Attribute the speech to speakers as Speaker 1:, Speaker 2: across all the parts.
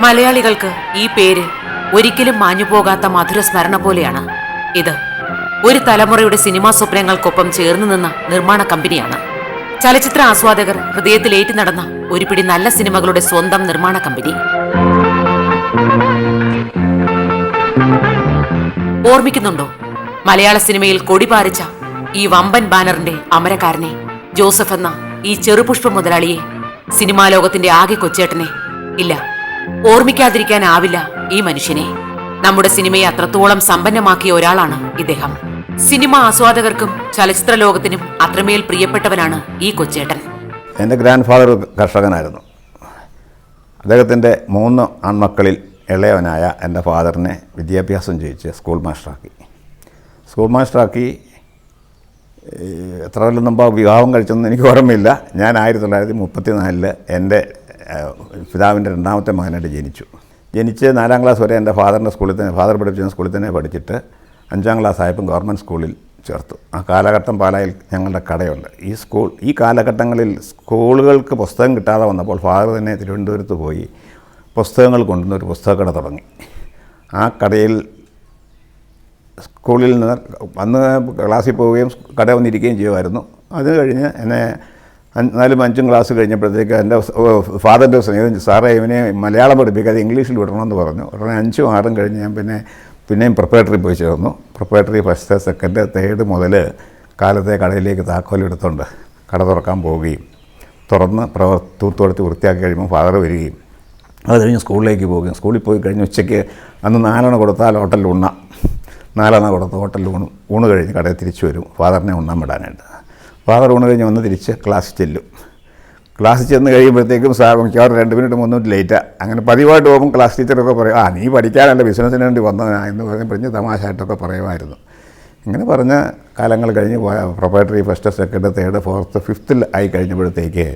Speaker 1: മലയാളികൾക്ക് ഈ പേര് ഒരിക്കലും മാഞ്ഞുപോകാത്ത മധുര സ്മരണ പോലെയാണ് ഇത്. ഒരു തലമുറയുടെ സിനിമാ സ്വപ്നങ്ങൾക്കൊപ്പം ചേർന്ന് നിന്ന നിർമ്മാണ കമ്പനിയാണ്. ചലച്ചിത്ര ആസ്വാദകർ ഹൃദയത്തിലേറ്റി നടന്ന ഒരു പിടി നല്ല സിനിമകളുടെ സ്വന്തം നിർമ്മാണ കമ്പനി. ഓർമ്മിക്കുന്നുണ്ടോ മലയാള സിനിമയിൽ കൊടിപാറിച്ച ഈ വമ്പൻ ബാനറിന്റെ അമരക്കാരനെ, ജോസഫ് എന്ന ഈ ചെറുപുഷ്പ മുതലാളിയെ, സിനിമാ ലോകത്തിന്റെ ആകെ കൊച്ചേട്ടനെ? ഇല്ല, ഓർമ്മിക്കാതിരിക്കാനാവില്ല ഈ മനുഷ്യനെ. നമ്മുടെ സിനിമയെ അത്രത്തോളം സമ്പന്നമാക്കിയ ഒരാളാണ് ഇദ്ദേഹം. സിനിമ ആസ്വാദകർക്കും ചലച്ചിത്ര ലോകത്തിനും അത്രമേൽ പ്രിയപ്പെട്ടവനാണ് ഈ കൊച്ചേട്ടൻ.
Speaker 2: എൻ്റെ ഗ്രാൻഡ് ഫാദർ കർഷകനായിരുന്നു. അദ്ദേഹത്തിൻ്റെ 3 ആൺമക്കളിൽ ഇളയവനായ എൻ്റെ ഫാദറിനെ വിദ്യാഭ്യാസം ചെയ്യിച്ച് സ്കൂൾ മാസ്റ്ററാക്കി എത്ര കൊല്ലം മുമ്പ് വിവാഹം കഴിച്ചൊന്നും എനിക്ക് ഓർമ്മയില്ല. ഞാൻ 1934 എൻ്റെ പിതാവിൻ്റെ 2ാമത്തെ മകനായിട്ട് ജനിച്ച് 4ാം ക്ലാസ് വരെ എൻ്റെ ഫാദറിൻ്റെ സ്കൂളിൽ തന്നെ, ഫാദർ പഠിപ്പിച്ച സ്കൂളിൽ തന്നെ പഠിച്ചിട്ട് 5ാം ക്ലാസ് ആയപ്പോൾ ഗവൺമെൻറ് സ്കൂളിൽ ചേർത്തു. ആ കാലഘട്ടം പാലായിൽ ഞങ്ങളുടെ കടയുണ്ട്. ഈ കാലഘട്ടങ്ങളിൽ സ്കൂളുകൾക്ക് പുസ്തകം കിട്ടാതെ വന്നപ്പോൾ ഫാദർ തന്നെ തിരുവനന്തപുരത്ത് പോയി പുസ്തകങ്ങൾ കൊണ്ടുവന്ന് ഒരു പുസ്തകക്കട തുടങ്ങി. ആ കടയിൽ സ്കൂളിൽ നിന്ന് വന്ന് ക്ലാസ്സിൽ പോവുകയും കട വന്നിരിക്കുകയും ചെയ്യുമായിരുന്നു. അത് കഴിഞ്ഞ് എന്നെ 4ും 5ഉം ക്ലാസ് കഴിഞ്ഞപ്പോഴത്തേക്ക് എൻ്റെ ഫാദറിൻ്റെ സ്നേഹിതൻ, സാറേ ഇവനെ മലയാളം പഠിപ്പിക്കാതെ ഇംഗ്ലീഷിൽ വിടണമെന്ന് പറഞ്ഞു. ഉടനെ 5ഉം 6ഉം കഴിഞ്ഞ് ഞാൻ പിന്നെയും പ്രിപ്പറേറ്ററി പോയി ചേർന്നു. പ്രിപ്പറേറ്ററി ഫസ്റ്റ്, സെക്കൻഡ്, തേർഡ് മുതൽ കാലത്തെ കടയിലേക്ക് താക്കോലെടുത്തുകൊണ്ട് കട തുറക്കാൻ പോവുകയും തുറന്ന് തൂത്തുകൊടുത്ത് വൃത്തിയാക്കി കഴിയുമ്പോൾ ഫാദർ വരികയും അത് കഴിഞ്ഞ് സ്കൂളിലേക്ക് പോവുകയും, സ്കൂളിൽ പോയി കഴിഞ്ഞ് ഉച്ചയ്ക്ക് അന്ന് 4 അണ കൊടുത്താൽ ഹോട്ടലിൽ 4 അണ കൊടുത്ത് ഹോട്ടലിൽ ഊണ് കഴിഞ്ഞ് കടയിൽ തിരിച്ചു വരും ഫാദറിനെ ഉണ്ണാൻ വിടാനായിട്ട്. ഫാദർ ഊണ് കഴിഞ്ഞ് വന്ന് തിരിച്ച് ക്ലാസ്സിൽ ചെല്ലും. ക്ലാസ്സിൽ ചെന്ന് കഴിയുമ്പോഴത്തേക്കും സാർ മിക്കവാറും 2 മിനിറ്റ് 3 മിനിറ്റ് ലേറ്റാണ്. അങ്ങനെ പതിവായിട്ട് പോകുമ്പോൾ ക്ലാസ് ടീച്ചറൊക്കെ പറയും, നീ പഠിക്കാനല്ല ബിസിനസ്സിന് വേണ്ടി വന്നതാ എന്ന് പറഞ്ഞ് തമാശയായിട്ടൊക്കെ പറയുമായിരുന്നു. ഇങ്ങനെ പറഞ്ഞ കാലങ്ങൾ കഴിഞ്ഞ് proprietary first, second, third, fourth, ഫിഫ്ത്തിൽ ആയി കഴിഞ്ഞപ്പോഴത്തേക്ക്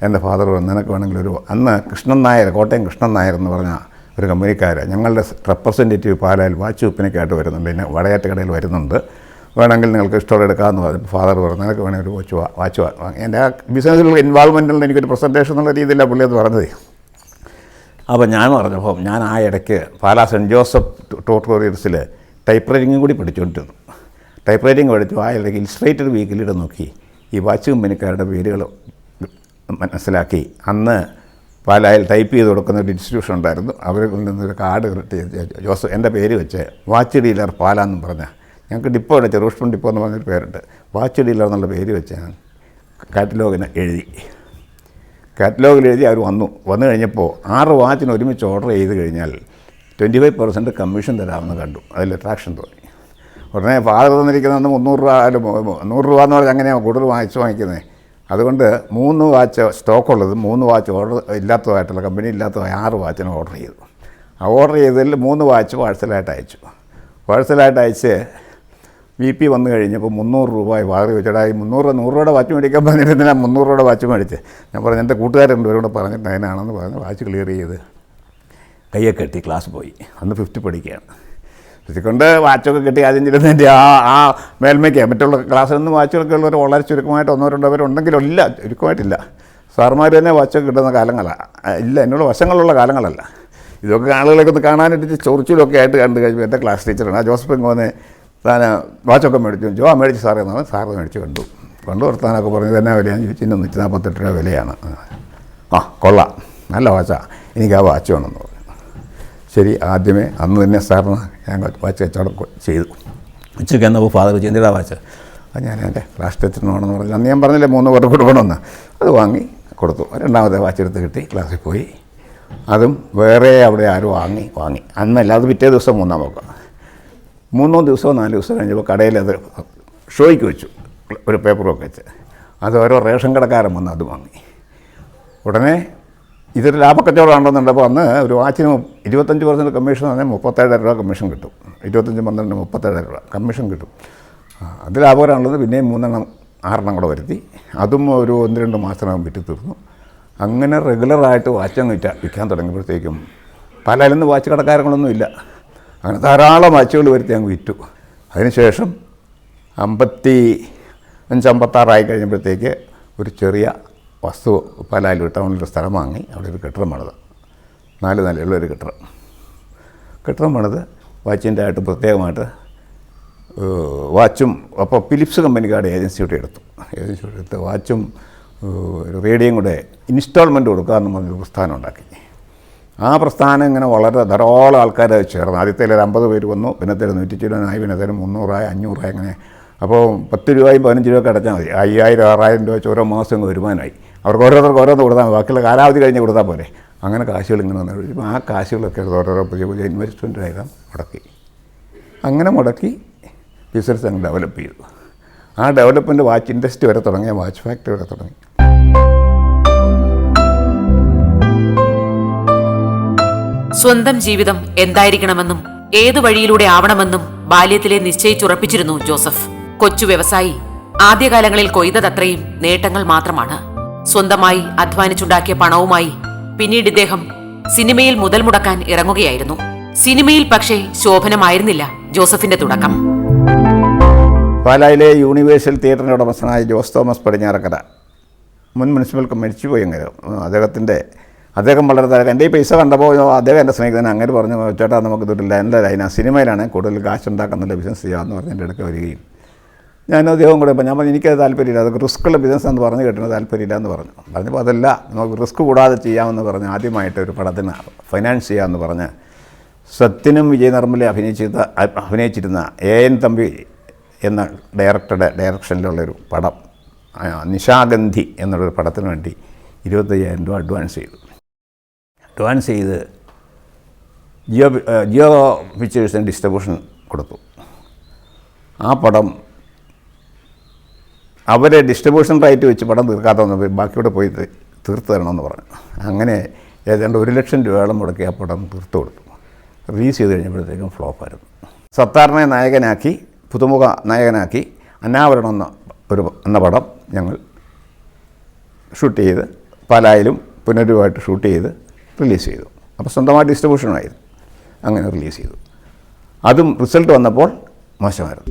Speaker 2: എൻ്റെ ഫാദർ നിനക്ക് വേണമെങ്കിൽ അന്ന് കൃഷ്ണൻ നായർ, കോട്ടയം കൃഷ്ണൻ നായർ എന്ന് പറഞ്ഞ ഒരു കമ്പനിക്കാർ ഞങ്ങളുടെ റെപ്രസെൻറ്റേറ്റീവ് പാലായിൽ വാച്ച് വിൽപ്പനയ്ക്കായിട്ട് വരുന്നുണ്ട്, പിന്നെ വടയാറ്റ് കടയിൽ വരുന്നുണ്ട്, വേണമെങ്കിൽ നിങ്ങൾക്ക് ഇഷ്ടമുള്ള എടുക്കാമെന്ന് പറഞ്ഞു. ഫാദർ പറഞ്ഞു നിനക്ക് വേണമെങ്കിൽ ഒരു വാച്ച് വാങ്ങി. എൻ്റെ ആ ബിസിനസ്സിലുള്ള ഇൻവോൾവ്മെൻറ്റിൽ എനിക്കൊരു പ്രസൻറ്റേഷൻ എന്നുള്ള രീതിയിലാണ് പുള്ളി അത് പറഞ്ഞത്. അപ്പോൾ ഞാൻ പറഞ്ഞപ്പോൾ ഞാൻ ആ ഇടയ്ക്ക് പാലാ സെൻറ്റ് ജോസഫ് ട്യൂട്ടോറിയൽസിൽ ടൈപ്പ് റൈറ്റിങ്ങും കൂടി പഠിച്ചുകൊണ്ടിരുന്നു. ടൈപ്പ് റൈറ്റിംഗ് പഠിച്ചു. ആ ഇടയ്ക്ക് ഇൻസ്ട്രേറ്റഡ് വീക്കിലിട്ട് നോക്കി ഈ വാച്ച് കമ്പനിക്കാരുടെ പേരുകൾ മനസ്സിലാക്കി. അന്ന് പാലായിൽ ടൈപ്പ് ചെയ്ത് കൊടുക്കുന്ന ഒരു ഇൻസ്റ്റിറ്റ്യൂഷൻ ഉണ്ടായിരുന്നു. അവരിൽ നിന്നൊരു കാർഡ് ജോസഫ് എൻ്റെ പേര് വെച്ച് വാച്ച് ഡീലർ പാലാന്നും പറഞ്ഞാൽ, ഞങ്ങൾക്ക് ഡിപ്പോ ഉണ്ട്, ചെറുപുഷ്പം ഡിപ്പോ എന്ന് പറഞ്ഞൊരു പേരുണ്ട്. വാച്ച് ഡീലർ എന്നുള്ള പേര് വെച്ച് ഞാൻ കാറ്റലോഗിൽ എഴുതി. അവർ വന്നു കഴിഞ്ഞപ്പോൾ 6 വാച്ചിന് ഒരുമിച്ച് ഓർഡർ ചെയ്ത് കഴിഞ്ഞാൽ 25% കമ്മീഷൻ തരാമെന്ന് കണ്ടു. അതിൽ അട്രാക്ഷൻ തോന്നി. ഉടനെ ഫാദർ തന്നിരിക്കുന്നത് 300 രൂപ, 100 രൂപ എന്ന് പറഞ്ഞാൽ അങ്ങനെയാണ് കൂടുതൽ വാങ്ങിക്കുന്നത്. അതുകൊണ്ട് 3 വാച്ച് സ്റ്റോക്കുള്ളത്, 3 വാച്ച് ഓർഡർ ഇല്ലാത്തതായിട്ടുള്ള കമ്പനി ഇല്ലാത്തതായ 6 വാച്ചിന് ഓർഡർ ചെയ്തു. ആ ഓർഡർ ചെയ്തതിൽ 3 വാച്ച് പാഴ്സലായിട്ട് അയച്ച് VP വന്നു കഴിഞ്ഞപ്പോൾ 300 രൂപ വാങ്ങി വെച്ചടാ. ഈ 100 രൂപയുടെ വാച്ച് മേടിക്കാൻ പറഞ്ഞിട്ട് എന്തിനാ 300 രൂപയുടെ വാച്ച് മേടിച്ച്? ഞാൻ പറഞ്ഞു എൻ്റെ കൂട്ടുകാരുണ്ട് ഇവരോട് പറഞ്ഞിട്ട് അതിനാണെന്ന് പറഞ്ഞ് വാച്ച് ക്ലിയർ ചെയ്ത് കയ്യൊക്കെ കെട്ടി ക്ലാസ് പോയി. അന്ന് 5th പഠിക്കുകയാണ്. കൊണ്ട് വാച്ചൊക്കെ കെട്ടി ആദ്യം ചെല്ലുന്നതിൻ്റെ ആ മേൽമയ്ക്ക് മറ്റുള്ള ക്ലാസ്സിൽ നിന്ന് വാച്ചുകളൊക്കെ ഉള്ളവർ വളരെ ചുരുക്കമായിട്ട് 1-2 പേരുണ്ടെങ്കിലും ഇല്ല, ചുരുക്കമായിട്ടില്ല. സാർമാർ തന്നെ വാച്ചൊക്കെ കിട്ടുന്ന കാലങ്ങളാണ്. ഇല്ല, എന്നുള്ള വശങ്ങളുള്ള കാലങ്ങളല്ല. ഇതൊക്കെ ആളുകളൊക്കെ ഒന്ന് കാണാനായിട്ട് ചൊറിച്ചിലൊക്കെ ആയിട്ട് കണ്ടു കഴിയുമ്പോൾ എൻ്റെ ക്ലാസ് ടീച്ചറാണ് ആ ജോസഫ് ഇങ്ങോനെ താൻ വാച്ചൊക്കെ മേടിച്ചു. മേടിച്ച് സാറേ എന്നാണ്. സാറ് മേടിച്ച് കണ്ടു വർത്താനൊക്കെ പറഞ്ഞു. തന്നെ വിലയാന്ന് ചോദിച്ചു. 148 രൂപ വിലയാണ്. കൊള്ളാം, നല്ല വാച്ചാണ്, എനിക്ക് ആ വാച്ച് വേണമെന്ന് പറഞ്ഞു. ശരി, ആദ്യമേ അന്ന് തന്നെ സാറിന് ഞാൻ വാച്ച് കച്ചവടം ചെയ്തു. ഉച്ചയ്ക്ക് എന്നപ്പോൾ ഫാദർ ചോദിച്ചു എന്തിനാ വാച്ച്? അത് ഞാൻ എൻ്റെ ക്ലാസ് ടീച്ചറിന് വേണമെന്ന് പറഞ്ഞു. അന്ന് ഞാൻ പറഞ്ഞില്ലേ 3 പേർക്ക് കൊടുക്കണമെന്ന്. അത് വാങ്ങി കൊടുത്തു. 2ാമത്തെ വാച്ച് എടുത്ത് കിട്ടി. ക്ലാസ്സിൽ പോയി. അതും വേറെ അവിടെ ആരും വാങ്ങി അന്നല്ല, അത് പിറ്റേ ദിവസം 3-ാം പോക്ക്. 3 ദിവസമോ 4 ദിവസം കഴിഞ്ഞപ്പോൾ കടയിൽ അത് ഷോയ്ക്ക് വെച്ചു, ഒരു പേപ്പറൊക്കെ വെച്ച്. അത് ഓരോ റേഷൻ കടക്കാരൻ വന്ന് അത് വാങ്ങി. ഉടനെ ഇതൊരു ലാഭക്കച്ചവടമാണെന്നുണ്ടപ്പോൾ അന്ന് ഒരു വാച്ചിന് 25% കമ്മീഷൻ പറഞ്ഞാൽ 37,000 രൂപ കമ്മീഷൻ കിട്ടും. 25, 12, 37,000 രൂപ കമ്മീഷൻ കിട്ടും. അത് ലാഭകരമാണുള്ളത്. പിന്നെയും 6 കൂടെ വരുത്തി. അതും ഒരു 1-2 മാസത്തിനകം വിറ്റ് തീർന്നു. അങ്ങനെ റെഗുലറായിട്ട് വാച്ചങ്ങ് വിൽക്കാൻ തുടങ്ങിയപ്പോഴത്തേക്കും പലയിലൊന്നും വാച്ച് കടക്കാരങ്ങളൊന്നും ഇല്ല. അങ്ങനെ ധാരാളം വാച്ചുകൾ വരുത്തി അങ്ങ് വിറ്റു. അതിനുശേഷം 55-56 ആയി കഴിഞ്ഞപ്പോഴത്തേക്ക് ഒരു ചെറിയ വസ്തു പാലായിൽ ടൗണിലൊരു സ്ഥലം വാങ്ങി അവിടെ ഒരു കെട്ടിടം പണിത്. 4 നിലയുള്ളൊരു കെട്ടിടം പണിത് വാച്ചിൻ്റെ ആയിട്ട് പ്രത്യേകമായിട്ട് വാച്ചും, അപ്പോൾ ഫിലിപ്സ് കമ്പനിക്കാരുടെ ഏജൻസിയോടെ എടുത്ത് വാച്ചും റേഡിയോയും കൂടെ ഇൻസ്റ്റാൾമെൻറ്റ് കൊടുക്കാമെന്ന് പറഞ്ഞൊരു പ്രസ്ഥാനം ഉണ്ടാക്കി. ആ പ്രസ്ഥാനം ഇങ്ങനെ വളരെ ധാരാളം ആൾക്കാർ ചേർന്ന്. ആദ്യത്തേൽ 50 പേര് വന്നു, പിന്നത്തേൽ 120 പിന്നത്തേൽ 300 500 അങ്ങനെ. അപ്പോൾ 10 രൂപയും 15 രൂപയൊക്കെ അടച്ചാൽ മതി. 5000 6000 രൂപ വെച്ച് ഓരോ മാസം വരുമാനമായി. അവർക്ക് ഓരോരുത്തർക്ക് ഓരോന്ന് കൊടുത്താൽ മതി, ബാക്കിയുള്ള കാലാവധി കഴിഞ്ഞ് കൊടുത്താൽ പോലെ. അങ്ങനെ കാശുകൾ ഇങ്ങനെ വന്നു. ആ കാശുകളൊക്കെ ഓരോരോ പുതിയ ഇൻവെസ്റ്റ്മെൻറ്റായിട്ട് അങ്ങനെ മുടക്കി ബിസിനസ് അങ്ങ് ഡെവലപ്പ് ചെയ്തു. ആ ഡെവലപ്മെൻറ്റ് വാച്ച് ഇൻഡസ്ട്രി വരെ തുടങ്ങി, വാച്ച് ഫാക്ടറി വരെ തുടങ്ങി.
Speaker 1: സ്വന്തം ജീവിതം എന്തായിരിക്കണമെന്നും ഏതു വഴിയിലൂടെ ആവണമെന്നും ബാല്യത്തിലെ നിശ്ചയിച്ചുറപ്പിച്ചിരുന്നു ജോസഫ്. കൊച്ചു വ്യവസായി ആദ്യകാലങ്ങളിൽ കൊയ്തതത്രയും നേട്ടങ്ങൾ മാത്രമാണ്. സ്വന്തമായി അധ്വാനിച്ചുണ്ടാക്കിയ പണവുമായി പിന്നീട് ഇദ്ദേഹം സിനിമയിൽ മുതൽ മുടക്കാൻ ഇറങ്ങുകയായിരുന്നു. സിനിമയിൽ പക്ഷേ ശോഭനമായിരുന്നില്ല ജോസഫിന്റെ തുടക്കം.
Speaker 2: പാലായിലെ യൂണിവേഴ്സൽ തിയേറ്ററിൻ്റെ ഉടമസ്ഥനായ ജോസ് തോമസ് പടിഞ്ഞാറക്കര, മുൻ മുനിസിപ്പൽ മരിച്ചുപോയി. അദ്ദേഹം വളരെ എൻ്റെ ഈ പൈസ കണ്ടപ്പോൾ അദ്ദേഹം എൻ്റെ സ്നേഹിതൻ അങ്ങനെ പറഞ്ഞു, ചേട്ടാ നമുക്കിതൊരു ലൈനാ, സിനിമയിലാണ് കൂടുതൽ കാശ് ഉണ്ടാക്കുന്നില്ല, ബിസിനസ് ചെയ്യാമെന്ന് പറഞ്ഞ് എൻ്റെ അടുക്ക വരികയും ഞാനും അദ്ദേഹവും കൂടെ ഇപ്പോൾ ഞാൻ പറഞ്ഞു എനിക്കത് താല്പര്യമില്ല, അതൊക്കെ റിസ്ക്കുള്ള ബിസിനസ് എന്ന് പറഞ്ഞ് കേട്ടിട്ട് താല്പര്യമില്ല എന്ന് പറഞ്ഞപ്പോൾ അതല്ല, നമുക്ക് റിസ്ക് കൂടാതെ ചെയ്യാമെന്ന് പറഞ്ഞ് ആദ്യമായിട്ട് ഒരു പടത്തിന് ഫൈനാൻസ് ചെയ്യാമെന്ന് പറഞ്ഞ് സത്യനും വിജയ് നിർമ്മലെ അഭിനയിച്ചിരുന്ന AN തമ്പി എന്ന ഡയറക്ടറുടെ ഡയറക്ഷനിലുള്ളൊരു പടം നിശാഗന്ധി എന്നുള്ളൊരു പടത്തിന് വേണ്ടി 25,000 രൂപ അഡ്വാൻസ് ചെയ്ത് ജിയോ പിക്ചേഴ്സിന് ഡിസ്ട്രിബ്യൂഷൻ കൊടുത്തു. ആ പടം അവരെ ഡിസ്ട്രിബ്യൂഷൻ റൈറ്റ് വെച്ച് പടം തീർക്കാത്ത വന്നപ്പോൾ ബാക്കിയോടെ പോയി തീർത്ത് തരണമെന്ന് പറഞ്ഞു. അങ്ങനെ ഏതാണ്ട് 1,00,000 രൂപയോളം മുടക്കി ആ പടം തീർത്തു കൊടുത്തു. റിലീസ് ചെയ്ത് കഴിഞ്ഞപ്പോഴത്തേക്കും ഫ്ലോപ്പായിരുന്നു. സത്താറിനെ നായകനാക്കി, പുതുമുഖ നായകനാക്കി അനാവരണം എന്ന പടം ഞങ്ങൾ ഷൂട്ട് ചെയ്ത് പാലായിലും പുനരുമായിട്ട് ഷൂട്ട് ചെയ്ത് റിലീസ് ചെയ്തു. അപ്പോൾ സ്വന്തമായിട്ട് ഡിസ്ട്രിബ്യൂഷനായിരുന്നു. അങ്ങനെ റിലീസ് ചെയ്തു. അതും റിസൾട്ട് വന്നപ്പോൾ മോശമായിരുന്നു.